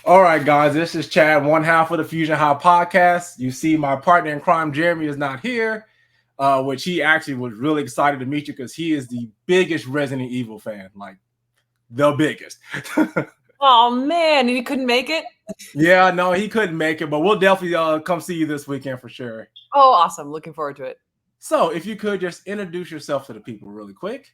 All right, guys, this is Chad, one half of the Fusion Haa Podcast. You see, my partner in crime, Jeremy, is not here, which he actually was really excited to meet you because he is the biggest Resident Evil fan, like the biggest. Oh man, and he couldn't make it? Yeah, no, he couldn't make it, but we'll definitely come see you this weekend for sure. Oh, awesome. Looking forward to it. So, if you could just introduce yourself to the people really quick.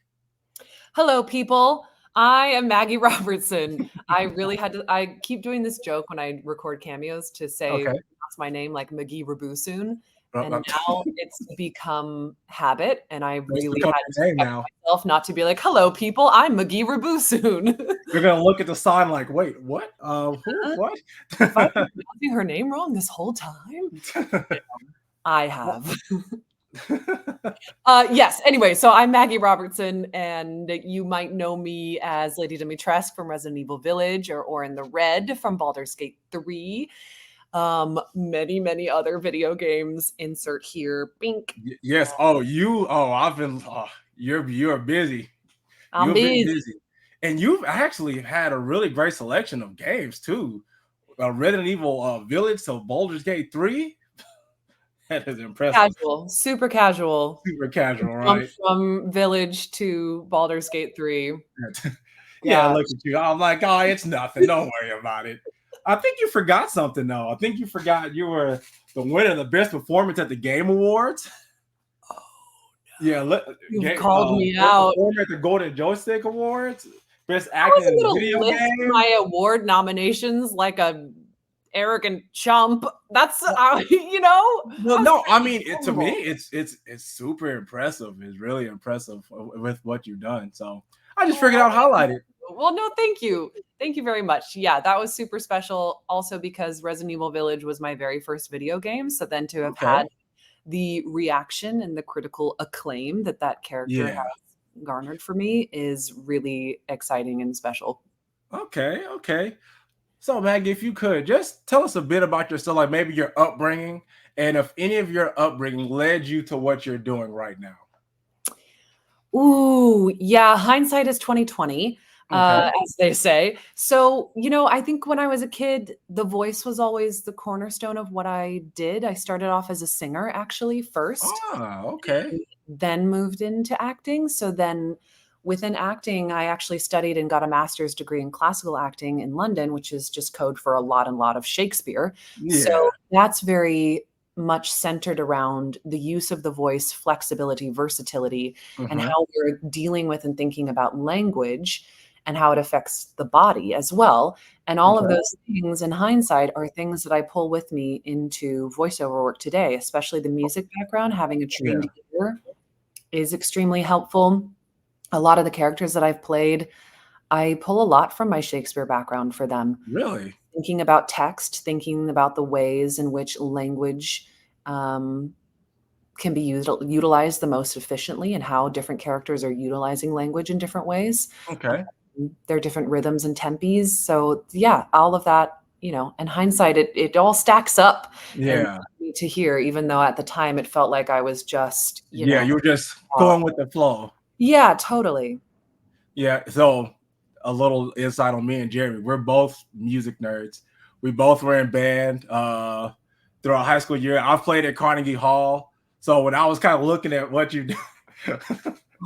Hello, people. I am Maggie Robertson. I keep doing this joke when I record cameos to say that's my name, like Maggie Robertson. And now it's become habit, and I really had to now myself not to be like, "Hello, people. I'm Maggie Robertson." You're gonna look at the sign like, "Wait, what? Who? What? Have I been pronouncing her name wrong this whole time?" I have. Yes. Anyway, so I'm Maggie Robertson, and you might know me as Lady Dimitrescu from Resident Evil Village, or Orin the Red from Baldur's Gate 3. Many other video games. Insert here. Bink. Yes. I've been. You're busy. I'm busy. And you've actually had a really great selection of games too. Resident Evil Village to Baldur's Gate 3. That is impressive. Casual, super casual. Super casual, right? From Village to Baldur's Gate 3. Yeah, look at you. I'm like, oh, it's nothing. Don't worry about it. I think you forgot something, though. I think you forgot you were the winner of the best performance at the Game Awards. Oh, no. Yeah. You called me out. At the Golden Joystick Awards. Best acting in video game. My award nominations like a arrogant chump. That's No. I mean, to me, it's super impressive. It's really impressive with what you've done. So I just figured I'd highlight it. Well, no, thank you very much. Yeah, that was super special. Also, because Resident Evil Village was my very first video game, so then to have had the reaction and the critical acclaim that character has garnered for me is really exciting and special. Okay. So, Maggie, if you could just tell us a bit about yourself, like maybe your upbringing, and if any of your upbringing led you to what you're doing right now. Ooh, yeah. Hindsight is 2020, as they say. So, I think when I was a kid, the voice was always the cornerstone of what I did. I started off as a singer, actually, first. Then moved into acting. So then within acting, I actually studied and got a master's degree in classical acting in London, which is just code for a lot of Shakespeare. Yeah. So that's very much centered around the use of the voice, flexibility, versatility, and how we're dealing with and thinking about language and how it affects the body as well. And all of those things in hindsight are things that I pull with me into voiceover work today, especially the music background. Having a trained ear is extremely helpful. A lot of the characters that I've played, I pull a lot from my Shakespeare background for them. Really? Thinking about text, thinking about the ways in which language can be utilized the most efficiently, and how different characters are utilizing language in different ways. There are different rhythms and tempis. So yeah, all of that, in hindsight, it all stacks up. Yeah. To hear, even though at the time it felt like I was just, you were just going with the flow. Yeah, totally. Yeah. So a little insight on me and Jeremy. We're both music nerds. We both were in band through our high school year. I've played at Carnegie Hall. So when I was kind of looking at what you do,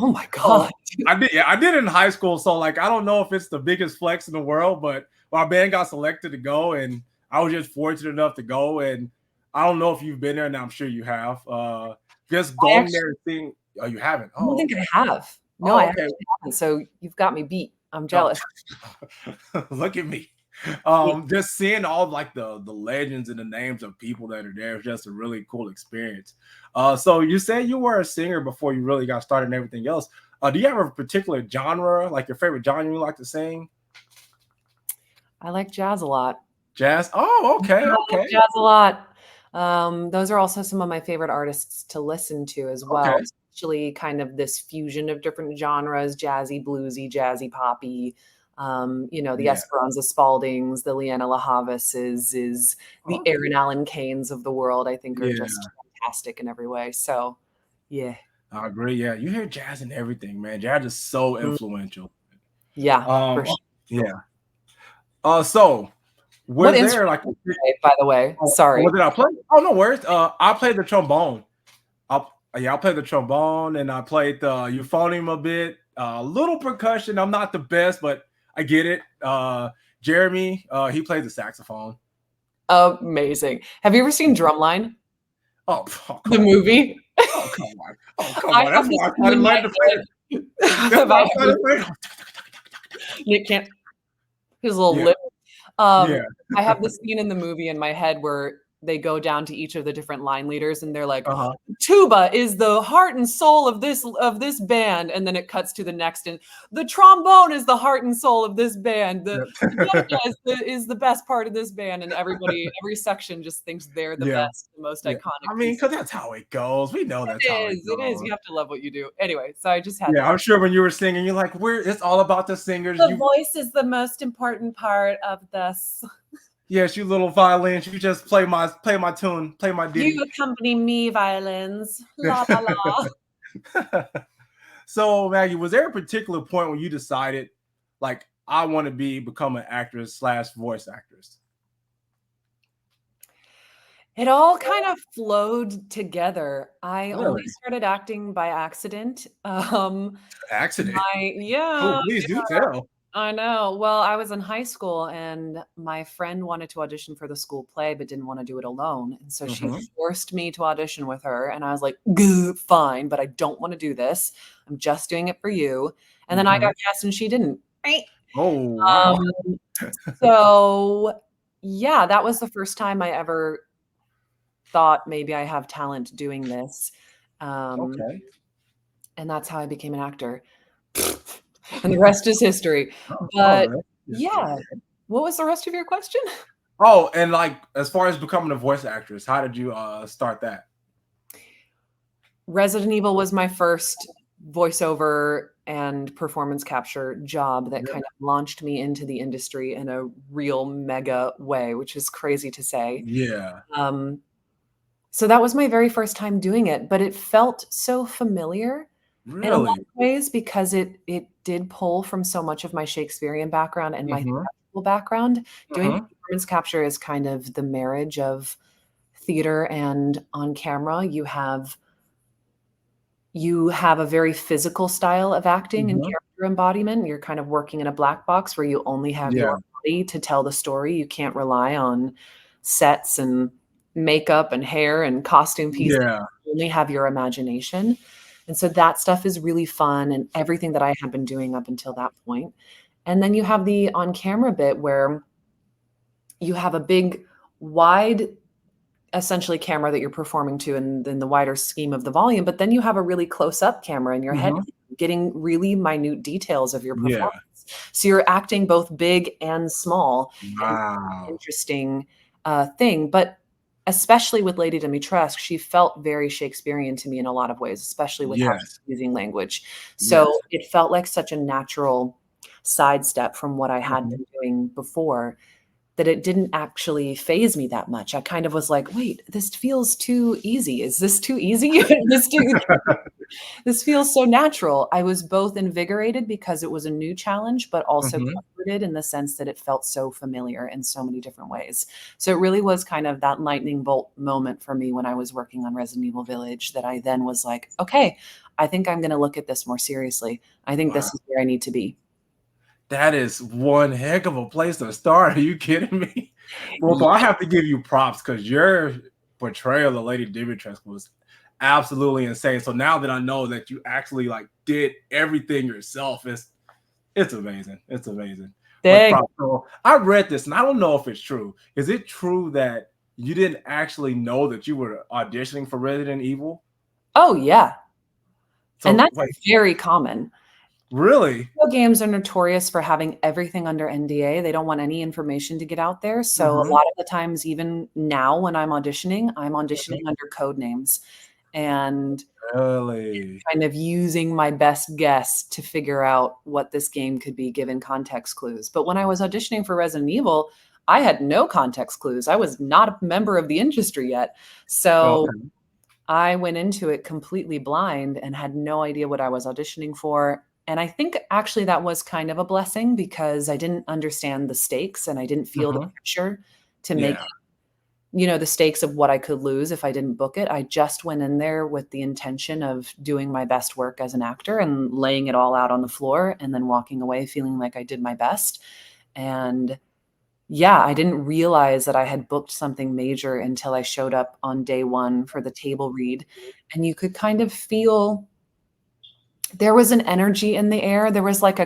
oh my God. I did it in high school. So like, I don't know if it's the biggest flex in the world, but our band got selected to go, and I was just fortunate enough to go. And I don't know if you've been there, and I'm sure you have. Just going there and seeing. Oh, you haven't? I don't think I have. No, I actually haven't. So you've got me beat. I'm jealous. Look at me. Just seeing all like the legends and the names of people that are there is just a really cool experience. So you said you were a singer before you really got started and everything else. Do you have a particular genre, like your favorite genre you like to sing? I like jazz a lot. Jazz? Oh, okay. I like jazz a lot. Those are also some of my favorite artists to listen to as well. Especially kind of this fusion of different genres, jazzy, bluesy, jazzy, poppy. The Esperanza Spaldings, the Leanna LaHavises, the Aaron Allen Canes of the world, I think are just fantastic in every way. So, yeah. I agree. Yeah. You hear jazz and everything, man. Jazz is so influential. Yeah. For sure. Yeah. So What Was there instrument like did you play, by the way? what Sorry. did I play? Oh, no worries. I played the trombone. I played the trombone and I played the euphonium a bit. A little percussion. I'm not the best, but I get it. Jeremy, he plays the saxophone. Amazing. Have you ever seen Drumline? Oh, The come on. movie? Oh, come on. Oh, come I on. have That's this why I scene started in my learning to play it. head. That's why I about started playing. Nick can't his little Yeah. lip. Yeah. I have this scene in the movie in my head where they go down to each of the different line leaders and they're like, Uh-huh. tuba is the heart and soul of this band, and then it cuts to the next, and the trombone is the heart and soul of this band. The is the best part of this band, and every section just thinks they're the Yeah. best, the most Yeah. iconic I mean, piece. because that's how it goes. We know that's how it It is. goes. You have to love what you do. Anyway, so I just had Yeah, that. I'm sure when you were singing, you're like, it's all about the singers. The voice is the most important part of this. Yes, you little violins. You just play my tune, play my ditty. You accompany me, violins. La la la. So, Maggie, was there a particular point when you decided, like, I want to become an actress / voice actress? It all kind of flowed together. I only Really? started acting by accident. Accident? Yeah, Oh, please do tell. I know. Well, I was in high school and my friend wanted to audition for the school play, but didn't want to do it alone. And so she forced me to audition with her. And I was like, fine, but I don't want to do this. I'm just doing it for you. And then I got cast and she didn't. Oh, wow. So yeah, that was the first time I ever thought maybe I have talent doing this. Okay. And that's how I became an actor. And the rest is history. But yeah, what was the rest of your question? Oh, and like as far as becoming a voice actress, how did you start that? Resident Evil was my first voiceover and performance capture job that kind of launched me into the industry in a real mega way, which is crazy to say. Yeah. So that was my very first time doing it, but it felt so familiar. In a lot Really? of ways, because it did pull from so much of my Shakespearean background and my theatrical background. Doing performance capture is kind of the marriage of theater and on camera. You have a very physical style of acting and character embodiment. You're kind of working in a black box where you only have your body to tell the story. You can't rely on sets and makeup and hair and costume pieces. Yeah. You only have your imagination. And so that stuff is really fun and everything that I had been doing up until that point. And then you have the on-camera bit where you have a big, wide, essentially camera that you're performing to in the wider scheme of the volume, but then you have a really close-up camera in your head getting really minute details of your performance. So you're acting both big and small. Wow. And interesting thing. But especially with Lady Dimitrescu, she felt very Shakespearean to me in a lot of ways, especially with how she's using language. So it felt like such a natural sidestep from what I had been doing before that it didn't actually faze me that much. I kind of was like, wait, this feels too easy. Is this too easy? This feels so natural. I was both invigorated because it was a new challenge, but also comforted in the sense that it felt so familiar in so many different ways. So it really was kind of that lightning bolt moment for me when I was working on Resident Evil Village that I then was like, okay, I think I'm going to look at this more seriously. I think this is where I need to be. That is one heck of a place to start. Are you kidding me? Well, so I have to give you props because your portrayal of Lady Dimitrescu was absolutely insane. So now that I know that you actually like did everything yourself, it's amazing. It's amazing. So I read this and I don't know if it's true. Is it true that you didn't actually know that you were auditioning for Resident Evil? Oh yeah. So, and that's very common. Really? Video games are notorious for having everything under NDA. They don't want any information to get out there. So a lot of the times, even now when I'm auditioning under code names and kind of using my best guess to figure out what this game could be given context clues. But when I was auditioning for Resident Evil, I had no context clues. I was not a member of the industry yet. So I went into it completely blind and had no idea what I was auditioning for. And I think actually that was kind of a blessing because I didn't understand the stakes and I didn't feel the pressure to make Yeah. the stakes of what I could lose if I didn't book it. I just went in there with the intention of doing my best work as an actor and laying it all out on the floor and then walking away feeling like I did my best. And yeah, I didn't realize that I had booked something major until I showed up on day one for the table read. And you could kind of feel there was an energy in the air. There was like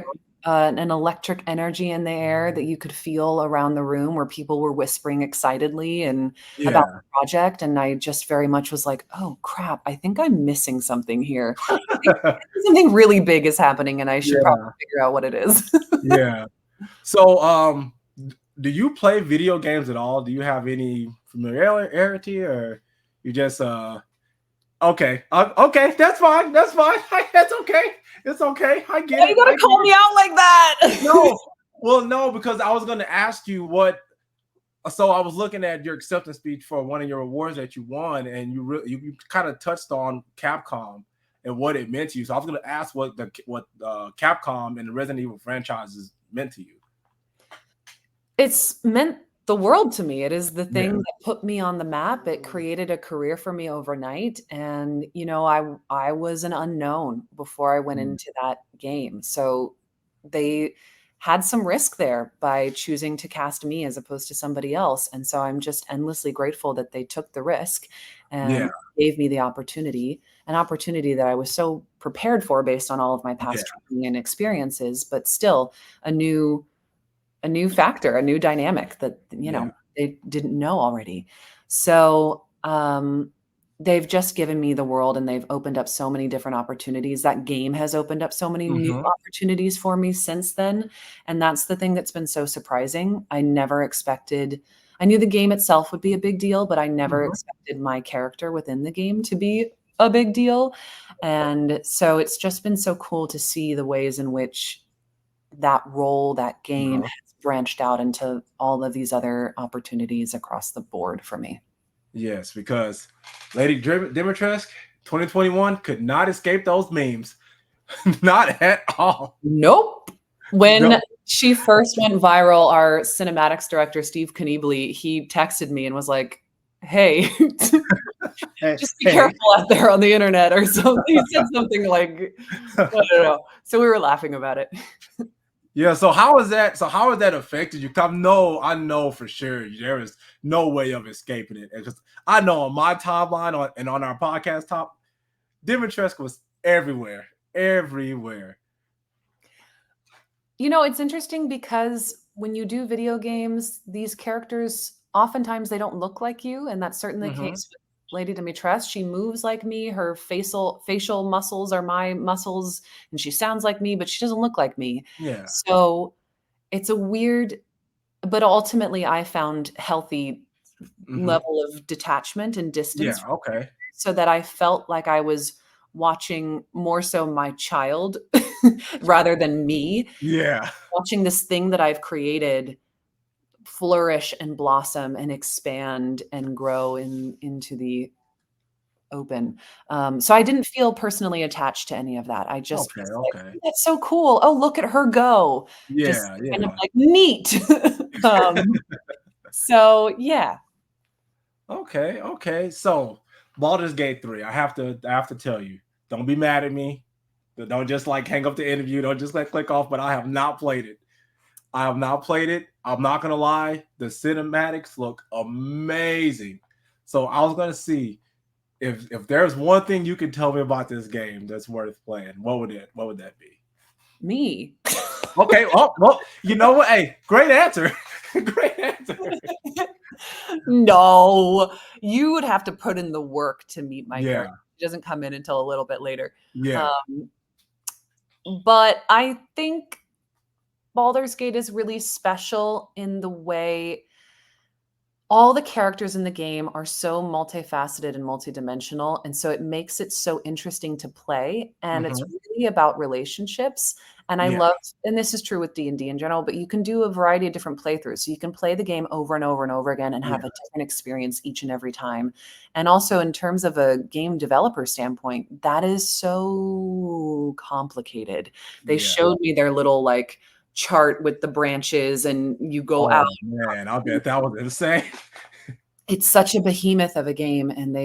an electric energy in the air that you could feel around the room where people were whispering excitedly and about Yeah. the project. And I just very much was like, oh crap, I think I'm missing something here. I think something really big is happening and I should probably figure out what it is. Yeah. So, do you play video games at all? Do you have any familiarity, or you just okay, okay, that's fine, that's fine. That's okay, it's okay. I get Why it. you gotta call me out like that? No, well, no, because I was going to ask you what. So I was looking at your acceptance speech for one of your awards that you won, and you kind of touched on Capcom and what it meant to you. So I was going to ask what Capcom and the Resident Evil franchises meant to you. It's meant the world to me. It is the thing that put me on the map. It created a career for me overnight. And, I was an unknown before I went into that game. So they had some risk there by choosing to cast me as opposed to somebody else. And so I'm just endlessly grateful that they took the risk and gave me the opportunity, an opportunity that I was so prepared for based on all of my past training and experiences, but still a new factor, a new dynamic that, they didn't know already. So, they've just given me the world and they've opened up so many different opportunities. That game has opened up so many new opportunities for me since then. And that's the thing that's been so surprising. I knew the game itself would be a big deal, but I never expected my character within the game to be a big deal. And so it's just been so cool to see the ways in which that role, that game has branched out into all of these other opportunities across the board for me. Yes, because Lady Dimitrescu 2021 could not escape those memes. Not at all. Nope. When she first went viral, our cinematics director, Steve Kniebley, he texted me and was like, hey, just be careful out there on the internet or something. He said something like, I don't know. So we were laughing about it. Yeah. So how has that affected you? I know for sure there is no way of escaping it. Because I know on my timeline and on our podcast top, Dimitrescu was everywhere. It's interesting because when you do video games, these characters, oftentimes they don't look like you. And that's certainly the case with Lady Dimitrescu. She moves like me. Her facial muscles are my muscles, and she sounds like me, but she doesn't look like me. Yeah. So it's a weird, but ultimately I found healthy level of detachment and distance. Yeah. Okay. So that I felt like I was watching more so my child rather than me. Yeah. Watching this thing that I've created flourish and blossom and expand and grow into the open. So I didn't feel personally attached to any of that. I just was like, that's so cool. Oh, look at her go. Just kind of like neat. So yeah. Okay. So Baldur's Gate 3. I have to tell you, don't be mad at me. Don't just like hang up the interview. Don't just like click off. But I have not played it. I'm not gonna lie. The cinematics look amazing. So I was gonna see if there's one thing you can tell me about this game that's worth playing. What would that be? Me. Okay. Well, you know what? Hey, great answer. Great answer. No, you would have to put in the work to meet my character. It doesn't come in until a little bit later. Yeah. But I think Baldur's Gate is really special in the way all the characters in the game are so multifaceted and multidimensional, and so it makes it so interesting to play, and it's really about relationships. And I Yeah. love, and this is true with D&D in general, but you can do a variety of different playthroughs. So you can play the game over and over and over again and have a different experience each and every time. And also in terms of a game developer standpoint, that is so complicated. They showed me their little like chart with the branches, and you go out. Oh man, I bet that was insane. It's such a behemoth of a game, and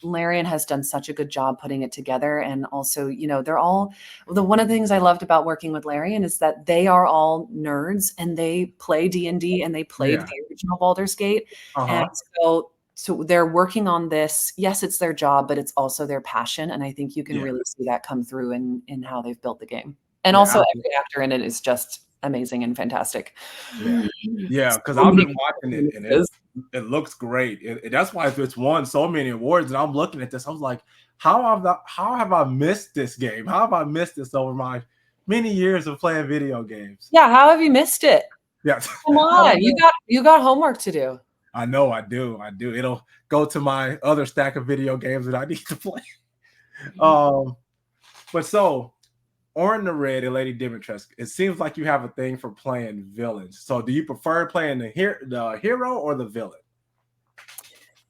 Larian has done such a good job putting it together. And also, you know, one of the things I loved about working with Larian is that they are all nerds, and they play D&D, and they played the original Baldur's Gate. And so they're working on this. Yes, it's their job, but it's also their passion. And I think you can really see that come through in how they've built the game. And also every actor in it is just amazing and fantastic. Yeah, because I've been watching it, and it looks great. That's why it's won so many awards. And I'm looking at this, I was like, how have I missed this game? How have I missed this over my many years of playing video games? Yeah, how have you missed it? Yeah, come on, you got homework to do. I know, I do. It'll go to my other stack of video games that I need to play. But so, Orin the Red and Lady Dimitrescu, it seems like you have a thing for playing villains. So do you prefer playing the hero or the villain?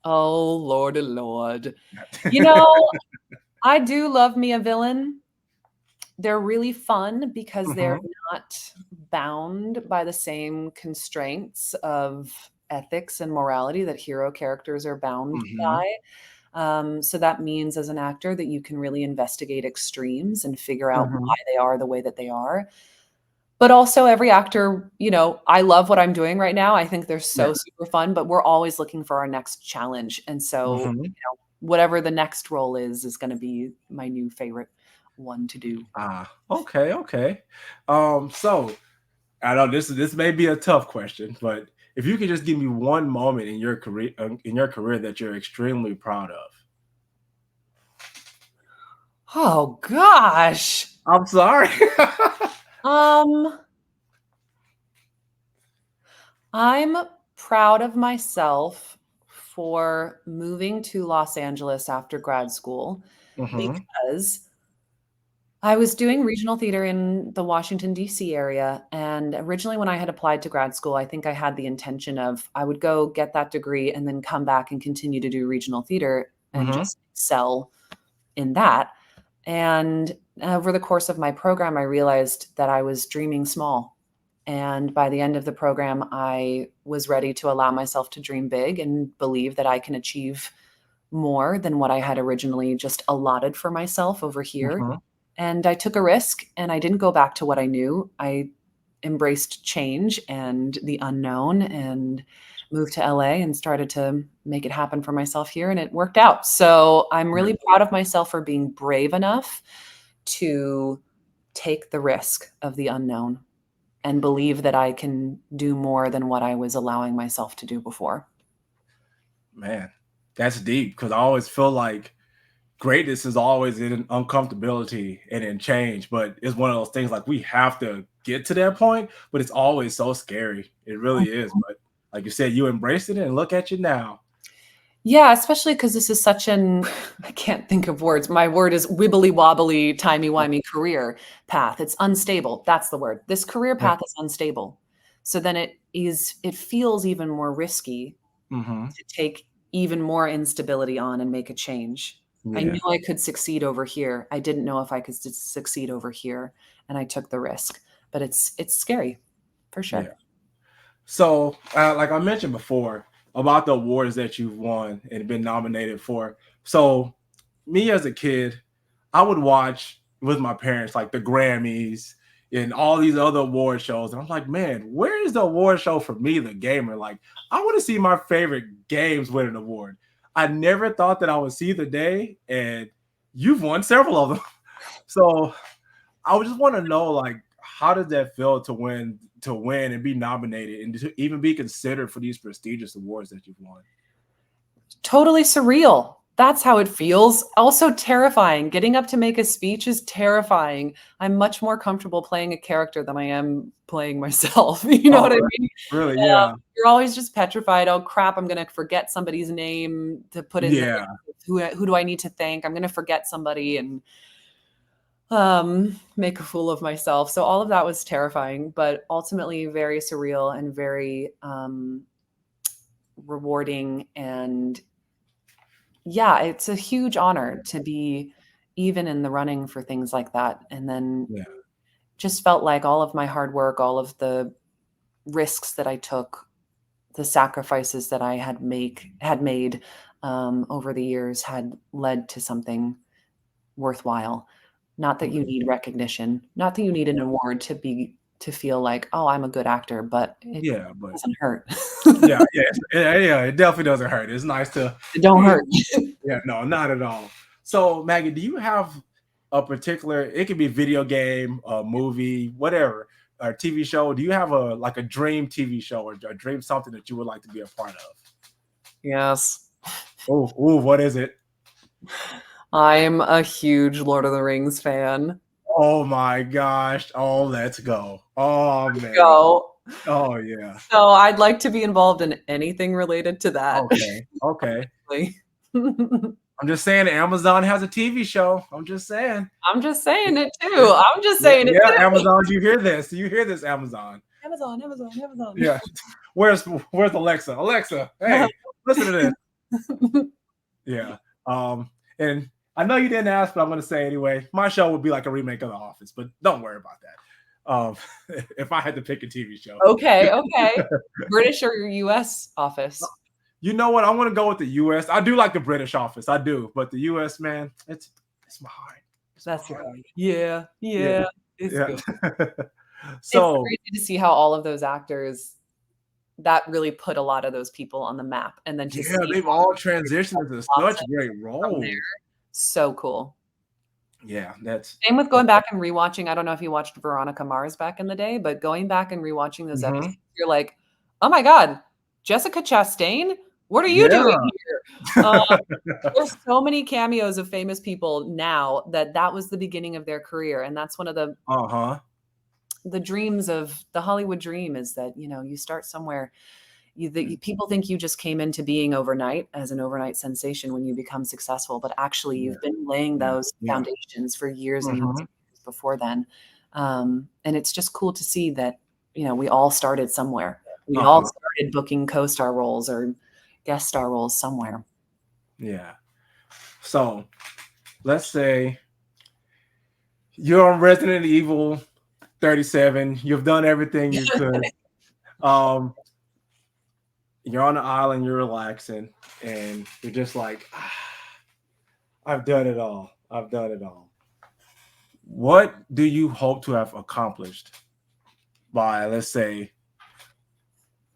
Oh, Lordy Lord. You know, I do love me a villain. They're really fun because they're not bound by the same constraints of ethics and morality that hero characters are bound by. So that means as an actor that you can really investigate extremes and figure out why they are the way that they are. But also every actor, you know, I love what I'm doing right now. I think they're so super fun, but we're always looking for our next challenge. And so, you know, whatever the next role is going to be my new favorite one to do. Okay. So I know this may be a tough question, but if you could just give me one moment in your career that you're extremely proud of. Oh gosh. I'm sorry. I'm proud of myself for moving to Los Angeles after grad school because I was doing regional theater in the Washington, D.C. area. And originally when I had applied to grad school, I think I had the intention of I would go get that degree and then come back and continue to do regional theater and just excel in that. And over the course of my program, I realized that I was dreaming small. And by the end of the program, I was ready to allow myself to dream big and believe that I can achieve more than what I had originally just allotted for myself over here. And I took a risk, and I didn't go back to what I knew. I embraced change and the unknown and moved to LA and started to make it happen for myself here, and it worked out. So I'm really proud of myself for being brave enough to take the risk of the unknown and believe that I can do more than what I was allowing myself to do before. Man, that's deep, because I always feel like greatness is always in uncomfortability and in change, but it's one of those things like we have to get to that point, but it's always so scary. It really is. But like you said, you embraced it, and look at you now. Yeah, especially because this is such I can't think of words. My word is wibbly wobbly, timey-wimey career path. It's unstable. That's the word. This career path is unstable. So then it feels even more risky to take even more instability on and make a change. I knew I could succeed over here. I didn't know if I could succeed over here, and I took the risk. But it's scary, for sure. Yeah. So, like I mentioned before about the awards that you've won and been nominated for. So, me as a kid, I would watch with my parents like the Grammys and all these other award shows, and I'm like, man, where is the award show for me, the gamer? Like, I want to see my favorite games win an award. I never thought that I would see the day, and you've won several of them. So I would just want to know, like, how does that feel to win and be nominated and to even be considered for these prestigious awards that you've won? Totally surreal. that's how it feels. Also terrifying. Getting up to make a speech is terrifying. I'm much more comfortable playing a character than I am playing myself. You know Oh, what I really? mean? Really? Yeah. You're always just petrified. Oh crap, I'm gonna forget somebody's name to put in the Yeah. who do I need to thank? I'm gonna forget somebody and make a fool of myself. So all of that was terrifying, but ultimately very surreal and very rewarding. And yeah, it's a huge honor to be even in the running for things like that. And then Yeah. just felt like all of my hard work, all of the risks that I took, the sacrifices that I had made over the years had led to something worthwhile. Not that you need recognition, not that you need an award to feel like, oh, I'm a good actor, but it Yeah, but doesn't hurt. yeah, it definitely doesn't hurt. It's nice to It don't hurt. yeah, no, not at all. So, Maggie, do you have a particular? It could be a video game, a movie, whatever, or TV show. Do you have a dream TV show or a dream something that you would like to be a part of? Yes. Oh, what is it? I'm a huge Lord of the Rings fan. Oh my gosh! Oh, let's go! Oh man! Go. Oh yeah! So I'd like to be involved in anything related to that. Okay. I'm just saying, Amazon has a TV show. I'm just saying. I'm just saying it too. I'm just saying it Yeah, too. Amazon, you hear this? You hear this, Amazon? Amazon. Yeah. Where's Alexa? Alexa, hey, listen to this. Yeah. And I know you didn't ask, but I'm gonna say anyway. My show would be like a remake of The Office, but don't worry about that. If I had to pick a TV show. Okay. British or US Office? You know what? I want to go with the US. I do like the British Office. I do, but the US, man, it's my heart. That's right. Yeah. It's good. So it's crazy to see how all of those actors that really put a lot of those people on the map, and then to see they've all transitioned into such great roles. So cool. Yeah, that's same with going back and rewatching. I don't know if you watched Veronica Mars back in the day, but going back and rewatching those episodes, you're like, oh my God, Jessica Chastain, what are you doing here? There's so many cameos of famous people now that was the beginning of their career, and that's one of the dreams of the Hollywood dream is that you start somewhere. People think you just came into being overnight as an overnight sensation when you become successful, but actually you've been laying those foundations for years and years before then. And it's just cool to see that, we all started somewhere. We all started booking co-star roles or guest star roles somewhere. Yeah. So let's say you're on Resident Evil 37. You've done everything you could. You're on the island, you're relaxing, and you're just like, I've done it all. What do you hope to have accomplished by, let's say,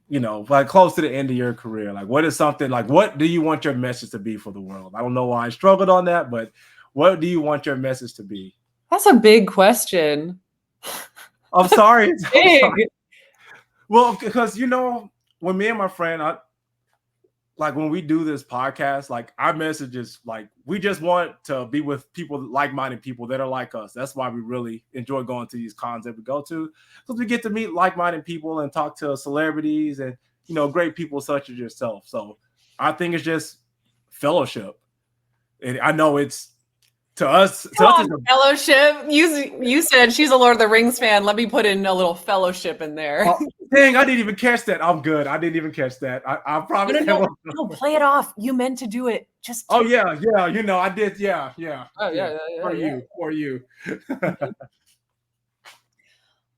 like close to the end of your career? Like, what is something like, what do you want your message to be for the world? I don't know why I struggled on that, but what do you want your message to be? That's a big question. I'm sorry. Big. Well, because when me and my friend, when we do this podcast, like our message is like we just want to be with people, like-minded people that are like us. That's why we really enjoy going to these cons that we go to, because we get to meet like-minded people and talk to celebrities and great people such as yourself. So I think it's just fellowship, and I know it's to us. Fellowship. You said she's a Lord of the Rings fan. Let me put in a little fellowship in there. Oh, dang, I didn't even catch that. I'm good. I didn't even catch that. I probably no, play it off. You meant to do it. Just I did. Yeah. For you.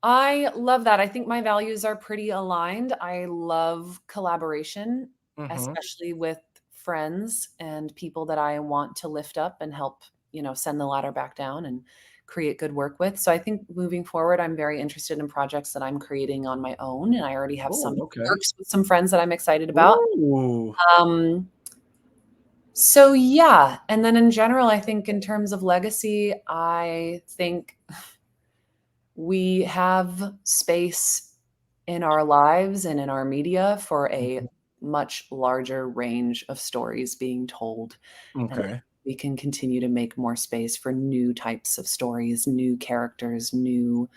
I love that. I think my values are pretty aligned. I love collaboration, especially with friends and people that I want to lift up and help, send the ladder back down and create good work with. So I think moving forward, I'm very interested in projects that I'm creating on my own. And I already have some works with some friends that I'm excited about. So yeah. And then in general, I think in terms of legacy, I think we have space in our lives and in our media for a much larger range of stories being told. And Okay. we can continue to make more space for new types of stories, new characters, new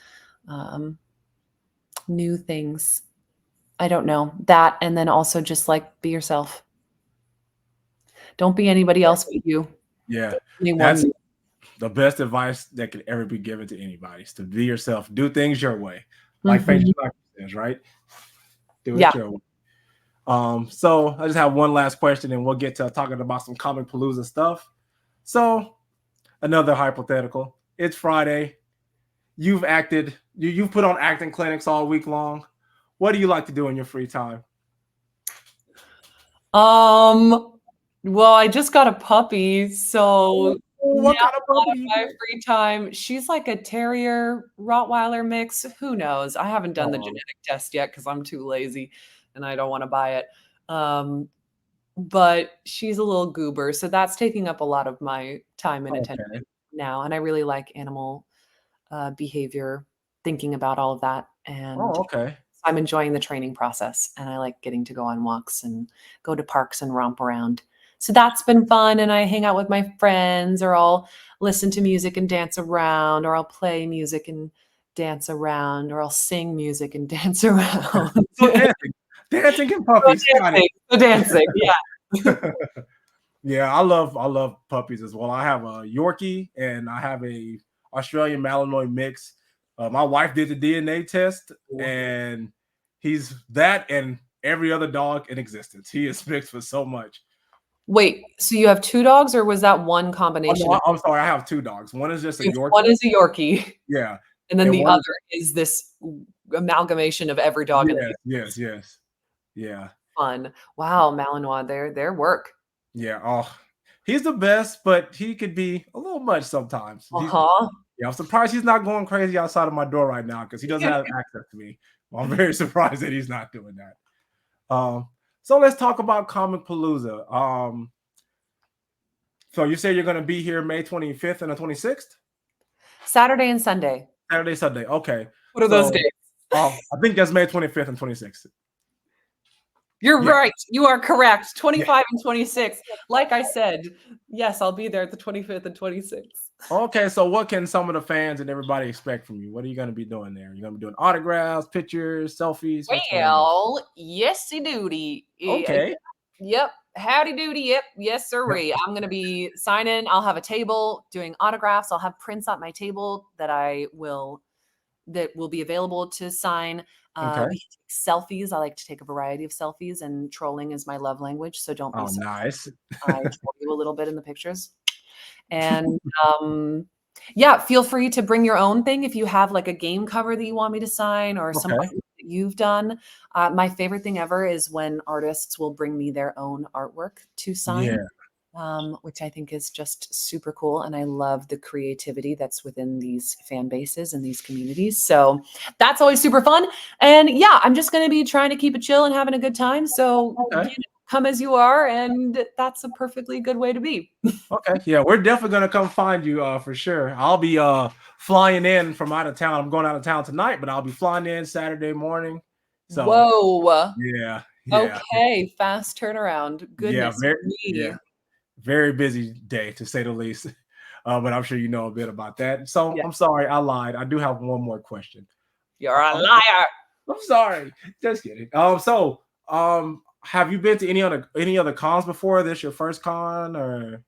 things. I don't know that. And then also just like be yourself. Don't be anybody else but you. Yeah. Anyone. That's the best advice that could ever be given to anybody is to be yourself. Do things your way. Like Faith says, right? Do it your way. So I just have one last question and we'll get to talking about some Comicpalooza stuff. So another hypothetical. It's Friday. You've acted, you've put on acting clinics all week long. What do you like to do in your free time? Well, I just got a puppy, so What kind of puppy? my free time. She's like a terrier Rottweiler mix. Who knows? I haven't done the genetic test yet because I'm too lazy and I don't want to buy it. But she's a little goober, so that's taking up a lot of my time and attention now. And I really like animal behavior, thinking about all of that. And I'm enjoying the training process, and I like getting to go on walks and go to parks and romp around. So that's been fun. And I hang out with my friends, or I'll listen to music and dance around, or I'll play music and dance around, or I'll sing music and dance around. So dancing and puppies. Dancing, yeah. Yeah, I love puppies as well. I have a Yorkie and I have a Australian Malinois mix. My wife did the DNA test, and he's that and every other dog in existence. He is mixed with so much. Wait, so you have 2 dogs, or was that one combination? Oh, no, I'm sorry, I have 2 dogs. One is just a Yorkie. One is a Yorkie. Yeah. And then the other is this amalgamation of every dog. Yes. Yeah. Fun. Wow, Malinois, their work. Yeah. Oh, he's the best, but he could be a little much sometimes. Yeah, I'm surprised he's not going crazy outside of my door right now because he doesn't have access to me. I'm very surprised that he's not doing that. So let's talk about Comicpalooza. So you say you're going to be here May 25th and the 26th? Saturday and Sunday. Saturday, Sunday. Okay. What are those days? I think that's May 25th and 26th. You're right. You are correct. 25 and 26. Like I said, yes, I'll be there at the 25th and 26th. Okay, so what can some of the fans and everybody expect from you? What are you going to be doing there? You're going to be doing autographs, pictures, selfies? Well, yes-y doody. Okay. Yep. Howdy doody. Yep. Yes, sirree. I'm going to be signing. I'll have a table doing autographs. I'll have prints on my table that will be available to sign. We can take selfies. I like to take a variety of selfies, and trolling is my love language. So don't be nice. I troll you a little bit in the pictures. And feel free to bring your own thing if you have like a game cover that you want me to sign, or something that you've done. My favorite thing ever is when artists will bring me their own artwork to sign. Which I think is just super cool. And I love the creativity that's within these fan bases and these communities. So that's always super fun. And yeah, I'm just going to be trying to keep it chill and having a good time. So come as you are. And that's a perfectly good way to be. Okay. Yeah, we're definitely going to come find you for sure. I'll be flying in from out of town. I'm going out of town tonight, but I'll be flying in Saturday morning. So, whoa. Yeah. Okay. Fast turnaround. Goodness me. Very busy day, to say the least. But I'm sure you know a bit about that. So I'm sorry, I lied. I do have one more question. You're a liar. I'm sorry. Just kidding. Have you been to any other cons before? This your first con, or?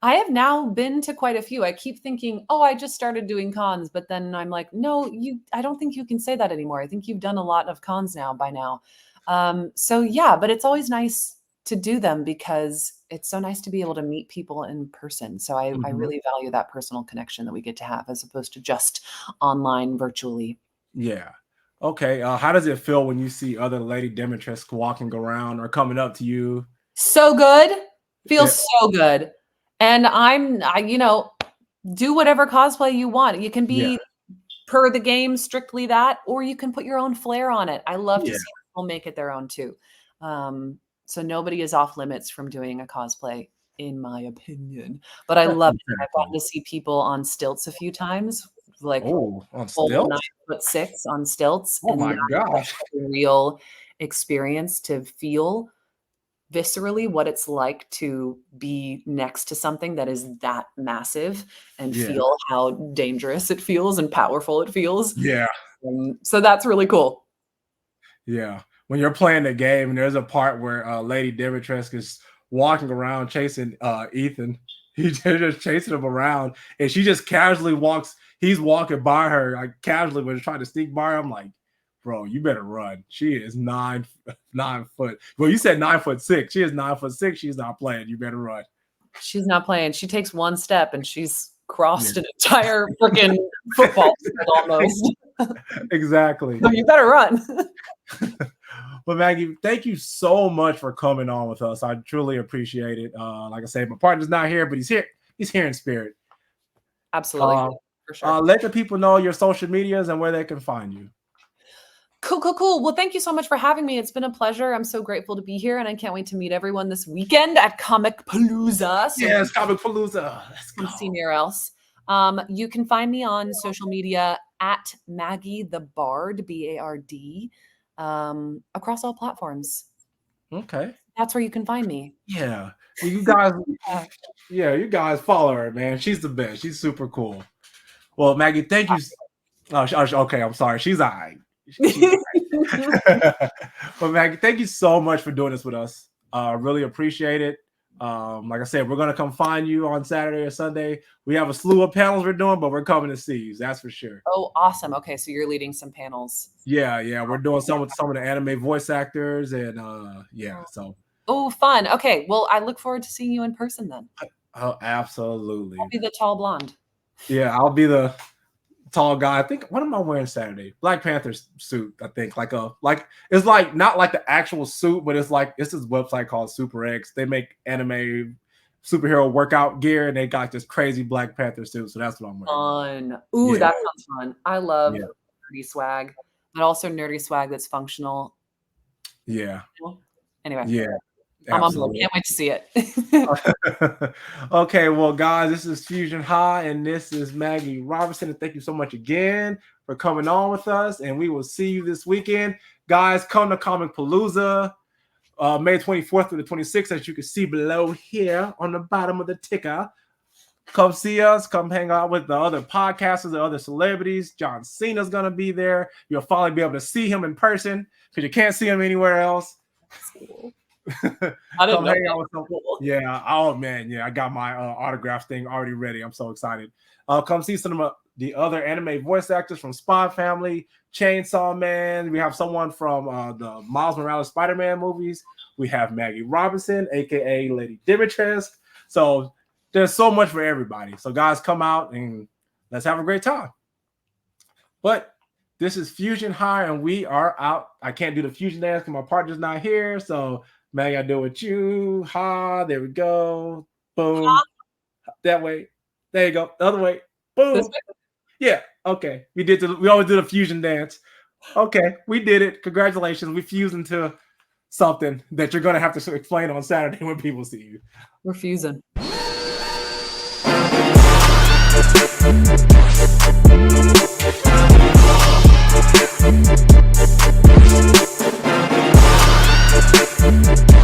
I have now been to quite a few. I keep thinking, oh, I just started doing cons, but then I'm like, no, I don't think you can say that anymore. I think you've done a lot of cons by now. So yeah, but it's always nice to do them because it's so nice to be able to meet people in person. So I really value that personal connection that we get to have as opposed to just online virtually. Yeah. Okay. How does it feel when you see other Lady Dimitrescu walking around or coming up to you? So good. Feels so good. And do whatever cosplay you want. You can be per the game, strictly that, or you can put your own flair on it. I love to see people make it their own too. So nobody is off limits from doing a cosplay, in my opinion. But I love it. I've gotten to see people on stilts a few times, like on stilts? 9'6" on stilts. Oh my gosh. A real experience to feel viscerally what it's like to be next to something that is that massive and feel how dangerous it feels and powerful it feels. Yeah. So that's really cool. Yeah. When you're playing the game and there's a part where Lady Dimitrescu is walking around chasing Ethan. He's just chasing him around and she just casually walks. He's walking by her like casually when he's trying to sneak by her. I'm like, bro, you better run. She is 9 foot. Well, you said 9'6". She is 9'6". She's not playing. You better run. She's not playing. She takes one step and she's crossed an entire freaking football field almost. Exactly. So you better run. Well, Maggie, thank you so much for coming on with us. I truly appreciate it. Like I said, my partner's not here, but he's here. He's here in spirit. Absolutely. For sure. Let the people know your social medias and where they can find you. Cool. Well, thank you so much for having me. It's been a pleasure. I'm so grateful to be here, and I can't wait to meet everyone this weekend at Comicpalooza. So yes, Comicpalooza. Let's go. Come see me or else. You can find me on social media at Maggie the Bard, B-A-R-D, across all platforms. Okay. That's where you can find me. Yeah. You guys, you guys follow her, man. She's the best. She's super cool. Well, Maggie, thank you. Okay, I'm sorry. She's all right. But Maggie, thank you so much for doing this with us. Really appreciate it. Like I said, we're gonna come find you on Saturday or Sunday. We have a slew of panels we're doing, but we're coming to see you. That's for sure. Oh, awesome. Okay, so you're leading some panels. Yeah, we're doing some with some of the anime voice actors, and so. Oh, fun. Okay, well, I look forward to seeing you in person then. Oh, absolutely. I'll be the tall blonde. Yeah, I'll be the tall guy. I think, what am I wearing Saturday? Black Panther's suit. I think it's like not like the actual suit, but it's like it's this website called Super X. They make anime superhero workout gear, and they got this crazy Black Panther suit. So that's what I'm wearing. Fun. Ooh, that sounds fun. I love nerdy swag, but also nerdy swag that's functional. Yeah. Anyway. Yeah. I'm on board. Can't wait to see it. Okay, well, guys, this is Fusion Haa, and this is Maggie Robertson. And thank you so much again for coming on with us. And we will see you this weekend. Guys, come to Comicpalooza, May 24th through the 26th, as you can see below here on the bottom of the ticker. Come see us. Come hang out with the other podcasters, the other celebrities. John Cena's going to be there. You'll finally be able to see him in person because you can't see him anywhere else. I didn't know. Cool. Yeah. Oh man. Yeah. I got my autograph thing already ready. I'm so excited. Come see some of the other anime voice actors from Spy Family, Chainsaw Man. We have someone from the Miles Morales Spider-Man movies. We have Maggie Robertson, aka Lady Dimitrescu. So there's so much for everybody. So guys, come out and let's have a great time. But this is Fusion Haa, and we are out. I can't do the fusion dance because my partner's not here. So Maggie, I do it with you. Ha, there we go. Boom. That way. There you go. The other way. Boom. Yeah. Okay. We always do the fusion dance. Okay. We did it. Congratulations. We fused into something that you're going to have to explain on Saturday when people see you. We're fusing. Thank you.